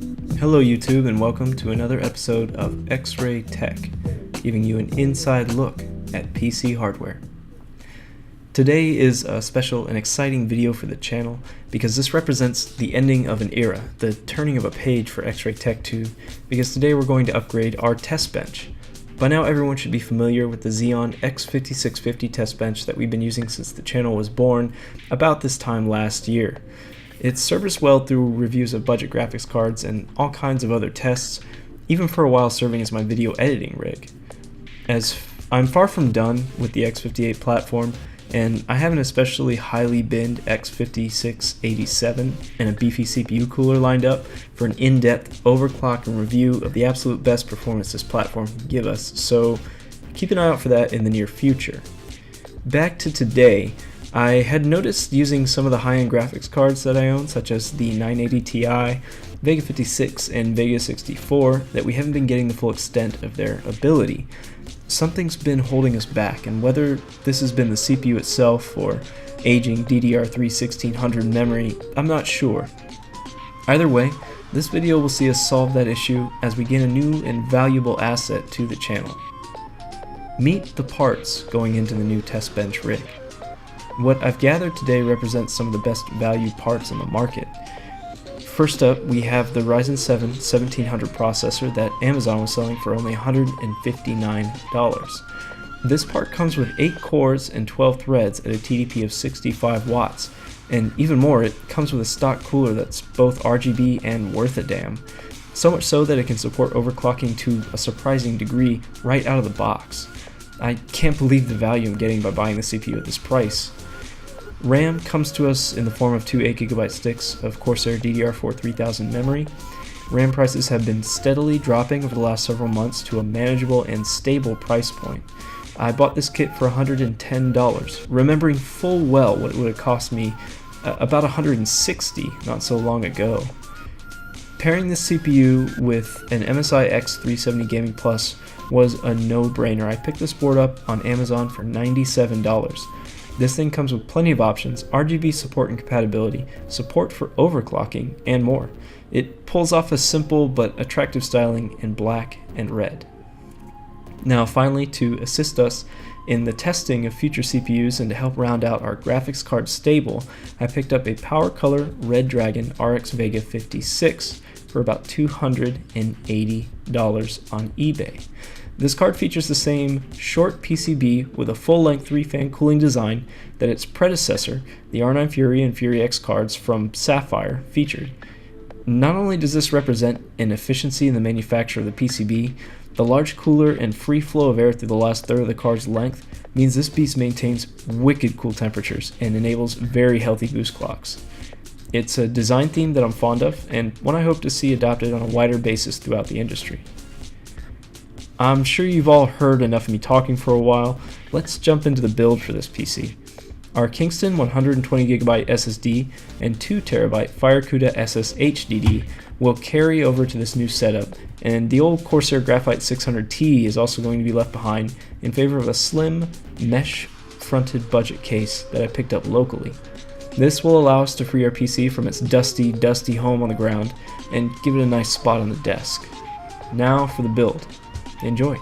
Hello YouTube and welcome to another episode of X-Ray Tech, giving you an inside look at PC hardware. Today is a special and exciting video for the channel because this represents the ending of an era, the turning of a page for X-Ray Tech 2, because today we're going to upgrade our test bench. By now everyone should be familiar with the Xeon X5650 test bench that we've been using since the channel was born about this time last year. It's served us well through reviews of budget graphics cards and all kinds of other tests, even for a while serving as my video editing rig. As I'm far from done with the X58 platform, and I have an especially highly binned X5687 and a beefy CPU cooler lined up for an in-depth overclock and review of the absolute best performance this platform can give us, so keep an eye out for that in the near future. Back to today, I had noticed using some of the high-end graphics cards that I own, such as the 980 Ti, Vega 56, and Vega 64, that we haven't been getting the full extent of their ability. Something's been holding us back, and whether this has been the CPU itself or aging DDR3 1600 memory, I'm not sure. Either way, this video will see us solve that issue as we gain a new and valuable asset to the channel. Meet the parts going into the new test bench rig. What I've gathered today represents some of the best value parts on the market. First up, we have the Ryzen 7 1700 processor that Amazon was selling for only $159. This part comes with 8 cores and 12 threads at a TDP of 65 watts, and even more, it comes with a stock cooler that's both RGB and worth a damn. So much so that it can support overclocking to a surprising degree right out of the box. I can't believe the value I'm getting by buying the CPU at this price. RAM comes to us in the form of 2 8GB sticks of Corsair DDR4 3000 memory. RAM prices have been steadily dropping over the last several months to a manageable and stable price point. I bought this kit for $110, remembering full well what it would have cost me about $160 not so long ago. Pairing this CPU with an MSI X370 Gaming Plus was a no-brainer. I picked this board up on Amazon for $97. This thing comes with plenty of options, RGB support and compatibility, support for overclocking, and more. It pulls off a simple but attractive styling in black and red. Now finally, to assist us in the testing of future CPUs and to help round out our graphics card stable, I picked up a Powercolor Red Dragon RX Vega 56 for about $280 on eBay. This card features the same short PCB with a full-length 3-fan cooling design that its predecessor, the R9 Fury and Fury X cards from Sapphire, featured. Not only does this represent an efficiency in the manufacture of the PCB, the large cooler and free flow of air through the last third of the card's length means this beast maintains wicked cool temperatures and enables very healthy boost clocks. It's a design theme that I'm fond of, and one I hope to see adopted on a wider basis throughout the industry. I'm sure you've all heard enough of me talking for a while. Let's jump into the build for this PC. Our Kingston 120GB SSD and 2TB Firecuda SSHD will carry over to this new setup, and the old Corsair Graphite 600T is also going to be left behind in favor of a slim, mesh-fronted budget case that I picked up locally. This will allow us to free our PC from its dusty home on the ground and give it a nice spot on the desk. Now for the build. Enjoy.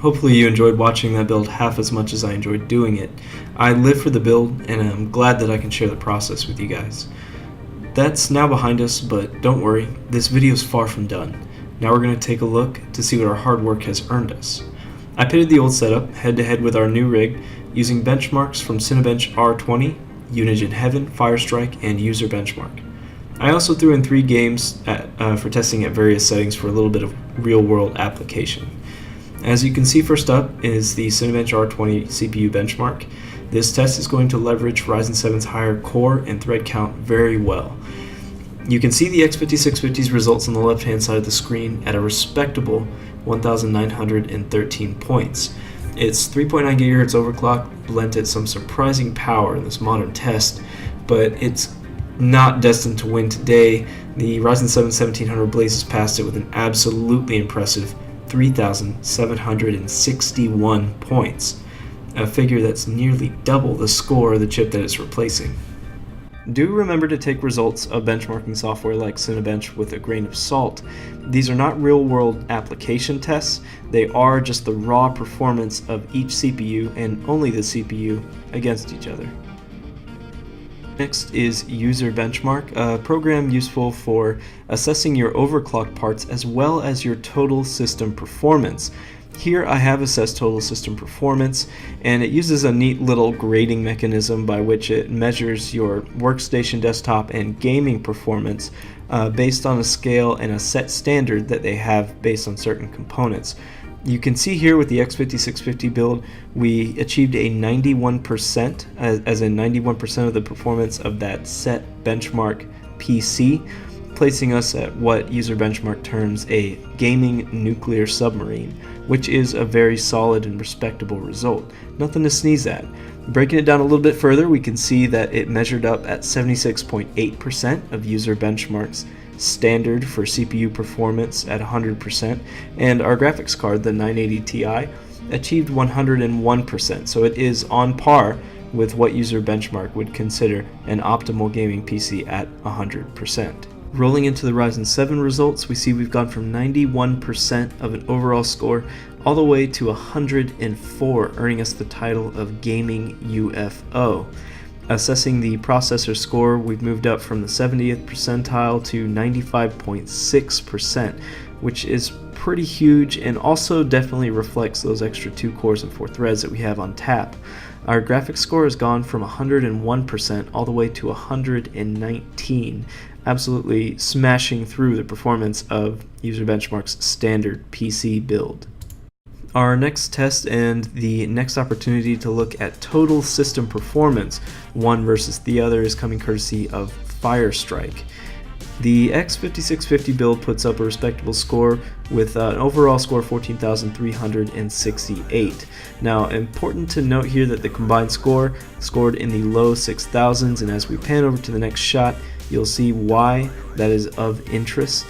Hopefully you enjoyed watching that build half as much as I enjoyed doing it. I live for the build, and I'm glad that I can share the process with you guys. That's now behind us, but don't worry, this video is far from done. Now we're going to take a look to see what our hard work has earned us. I pitted the old setup head-to-head with our new rig using benchmarks from Cinebench R20, Unigine Heaven, Firestrike, and User Benchmark. I also threw in 3 games for testing at various settings for a little bit of real-world application. As you can see, first up is the Cinebench R20 CPU benchmark. This test is going to leverage Ryzen 7's higher core and thread count very well. You can see the X5650's results on the left-hand side of the screen at a respectable 1,913 points. Its 3.9 GHz overclock lent it some surprising power in this modern test, but it's not destined to win today. The Ryzen 7 1700 blazes past it with an absolutely impressive 3,761 points, a figure that's nearly double the score of the chip that it's replacing. Do remember to take results of benchmarking software like Cinebench with a grain of salt. These are not real-world application tests, they are just the raw performance of each CPU and only the CPU against each other. Next is User Benchmark, a program useful for assessing your overclock parts as well as your total system performance. Here I have assessed total system performance, and it uses a neat little grading mechanism by which it measures your workstation, desktop, and gaming performance based on a scale and a set standard that they have based on certain components. You can see here with the X5650 build, we achieved a 91%, as in 91% of the performance of that set benchmark PC, placing us at what User Benchmark terms a gaming nuclear submarine, which is a very solid and respectable result. Nothing to sneeze at. Breaking it down a little bit further, we can see that it measured up at 76.8% of User Benchmark's standard for CPU performance at 100%, and our graphics card, the 980 Ti, achieved 101%, so it is on par with what User Benchmark would consider an optimal gaming PC at 100%. Rolling into the Ryzen 7 results, we see we've gone from 91% of an overall score all the way to 104, earning us the title of Gaming UFO. Assessing the processor score, we've moved up from the 70th percentile to 95.6%, which is pretty huge and also definitely reflects those extra 2 cores and 4 threads that we have on tap. Our graphics score has gone from 101% all the way to 119, absolutely smashing through the performance of User Benchmark's standard PC build. Our next test and the next opportunity to look at total system performance, one versus the other, is coming courtesy of Firestrike. The X5650 build puts up a respectable score with an overall score of 14,368. Now, important to note here that the combined score scored in the low 6,000s, and as we pan over to the next shot, you'll see why that is of interest.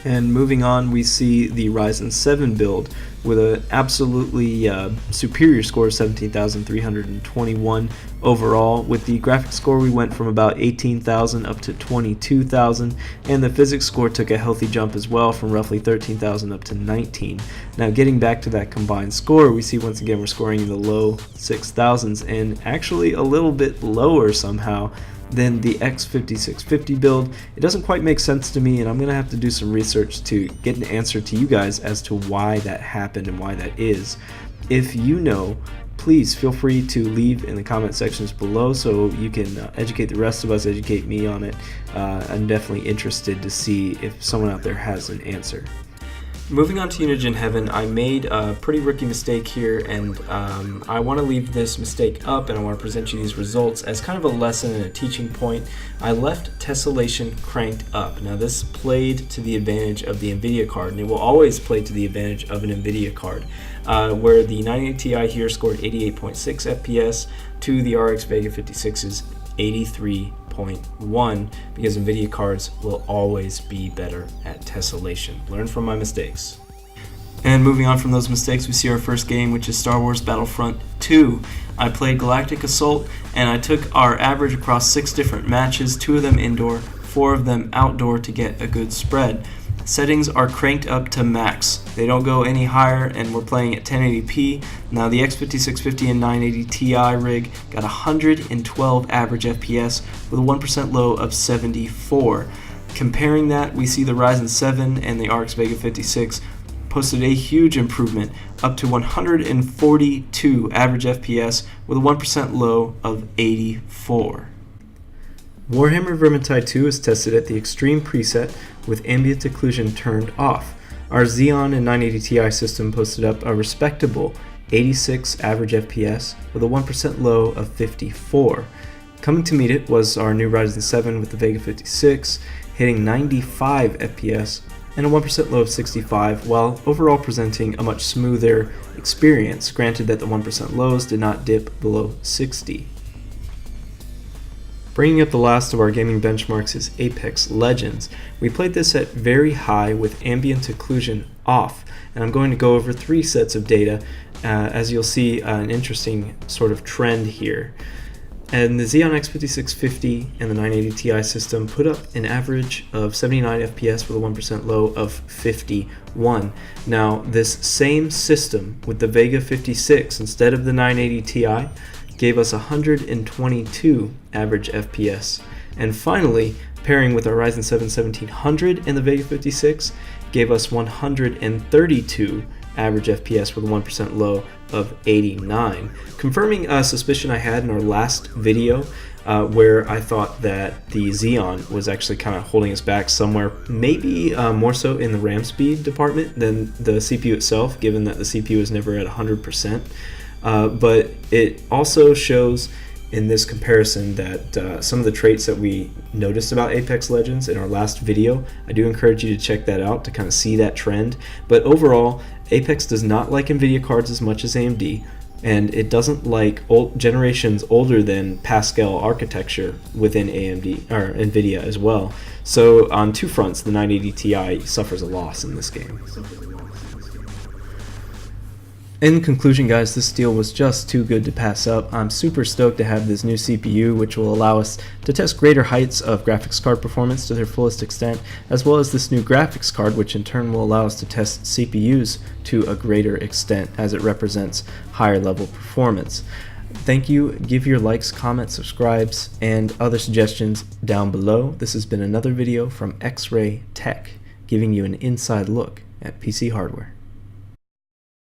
And moving on, we see the Ryzen 7 build with an absolutely superior score of 17,321 overall. With the graphics score, we went from about 18,000 up to 22,000, and the physics score took a healthy jump as well from roughly 13,000 up to 19. Now, getting back to that combined score, we see once again we're scoring in the low 6,000s, and actually a little bit lower somehow than the X5650 build. It doesn't quite make sense to me, and I'm gonna have to do some research to get an answer to you guys as to why that happened and why that is. If you know, please feel free to leave in the comment sections below so you can educate the rest of us, educate me on it. I'm definitely interested to see if someone out there has an answer. Moving on to Unigine Heaven, I made a pretty rookie mistake here, and I want to leave this mistake up, and I want to present you these results as kind of a lesson and a teaching point. I left tessellation cranked up. Now, this played to the advantage of the NVIDIA card, and it will always play to the advantage of an NVIDIA card, where the 980 Ti here scored 88.6 FPS to the RX Vega 56's 83.1, because NVIDIA cards will always be better at tessellation. Learn from my mistakes. And moving on from those mistakes, we see our first game, which is Star Wars Battlefront 2. I played Galactic Assault, and I took our average across 6 different matches, 2 of them indoor, 4 of them outdoor to get a good spread. Settings are cranked up to max. They don't go any higher, and we're playing at 1080p. Now the X5650 and 980 Ti rig got 112 average FPS with a 1% low of 74. Comparing that, we see the Ryzen 7 and the RX Vega 56 posted a huge improvement up to 142 average FPS with a 1% low of 84. Warhammer Vermintide 2 is tested at the extreme preset with ambient occlusion turned off. Our Xeon and 980 Ti system posted up a respectable 86 average FPS with a 1% low of 54. Coming to meet it was our new Ryzen 7 with the Vega 56, hitting 95 FPS and a 1% low of 65, while overall presenting a much smoother experience, granted that the 1% lows did not dip below 60. Bringing up the last of our gaming benchmarks is Apex Legends. We played this at very high with ambient occlusion off, and I'm going to go over 3 sets of data as you'll see an interesting sort of trend here. And the Xeon X5650 and the 980 Ti system put up an average of 79 FPS with a 1% low of 51. Now, this same system with the Vega 56 instead of the 980 Ti gave us 122 average FPS. And finally, pairing with our Ryzen 7 1700 and the Vega 56 gave us 132 average FPS with a 1% low of 89, confirming a suspicion I had in our last video where I thought that the Xeon was actually kind of holding us back somewhere, maybe more so in the RAM speed department than the CPU itself, given that the CPU is never at 100%. But it also shows in this comparison that some of the traits that we noticed about Apex Legends in our last video, I do encourage you to check that out to kind of see that trend. But overall, Apex does not like NVIDIA cards as much as AMD, and it doesn't like generations older than Pascal architecture within AMD or NVIDIA as well. So on 2 fronts, the 980 Ti suffers a loss in this game. In conclusion, guys, this deal was just too good to pass up. I'm super stoked to have this new CPU, which will allow us to test greater heights of graphics card performance to their fullest extent, as well as this new graphics card, which in turn will allow us to test CPUs to a greater extent as it represents higher level performance. Thank you. Give your likes, comments, subscribes, and other suggestions down below. This has been another video from X-Ray Tech, giving you an inside look at PC hardware.